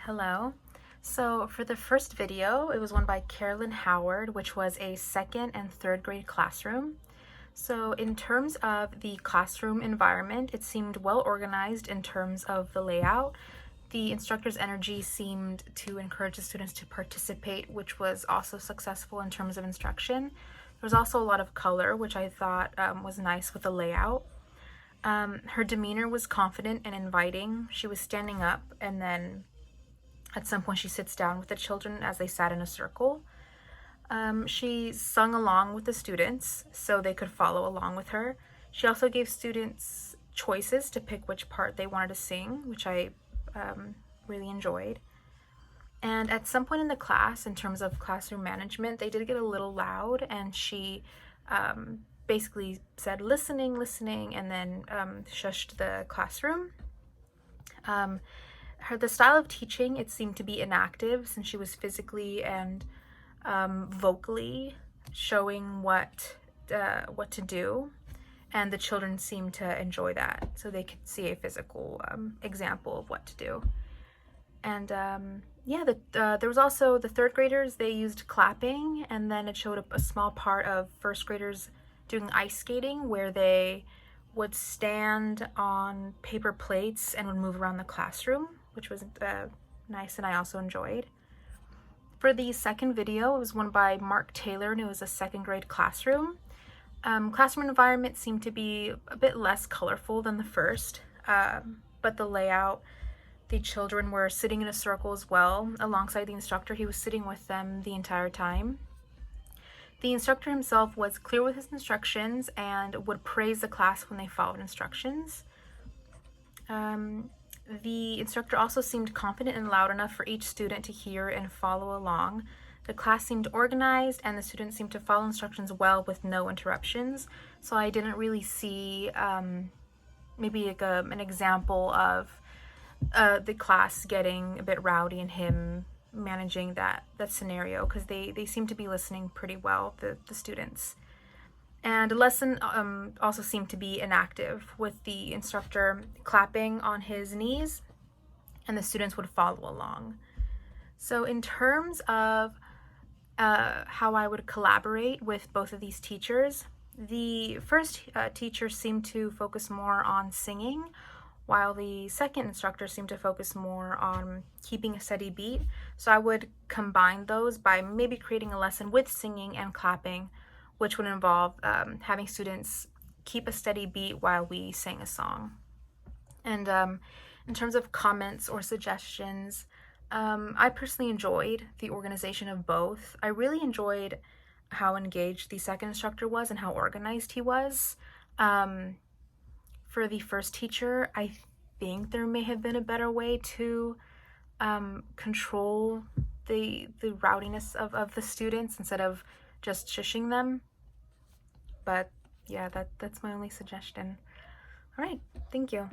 Hello. So for the first video, it was one by Carolyn Howard, which was a second and third grade classroom. So in terms of the classroom environment, it seemed well organized in terms of the layout. The instructor's energy seemed to encourage the students to participate, which was also successful in terms of instruction. There was also a lot of color, which I thought was nice with the layout. Her demeanor was confident and inviting. She was standing up, and then at some point she sits down with the children as they sat in a circle. She sung along with the students so they could follow along with her. She also gave students choices to pick which part they wanted to sing, which I really enjoyed. And at some point in the class, in terms of classroom management, they did get a little loud, and she basically said listening, and then shushed the classroom. The style of teaching, it seemed to be inactive, since she was physically and vocally showing what to do, and the children seemed to enjoy that, so they could see a physical example of what to do. And there was also the third graders. They used clapping, and then it showed a small part of first graders doing ice skating, where they would stand on paper plates and would move around the classroom, which was nice, and I also enjoyed. For the second video, it was one by Mark Taylor, and it was a second grade classroom. Classroom environment seemed to be a bit less colorful than the first, but the layout, the children were sitting in a circle as well alongside the instructor. He was sitting with them the entire time. The instructor himself was clear with his instructions and would praise the class when they followed instructions. The instructor also seemed confident and loud enough for each student to hear and follow along. The class seemed organized, and the students seemed to follow instructions well with no interruptions. So I didn't really see maybe like an example of the class getting a bit rowdy and him managing that scenario, because they seem to be listening pretty well, the students. And the lesson also seemed to be inactive, with the instructor clapping on his knees and the students would follow along. So in terms of how I would collaborate with both of these teachers, the first teacher seemed to focus more on singing, while the second instructor seemed to focus more on keeping a steady beat. So I would combine those by maybe creating a lesson with singing and clapping, which would involve having students keep a steady beat while we sang a song. And in terms of comments or suggestions, I personally enjoyed the organization of both. I really enjoyed how engaged the second instructor was and how organized he was. For the first teacher, I think there may have been a better way to control the rowdiness of the students instead of just shushing them. But yeah, that's my only suggestion. All right, thank you.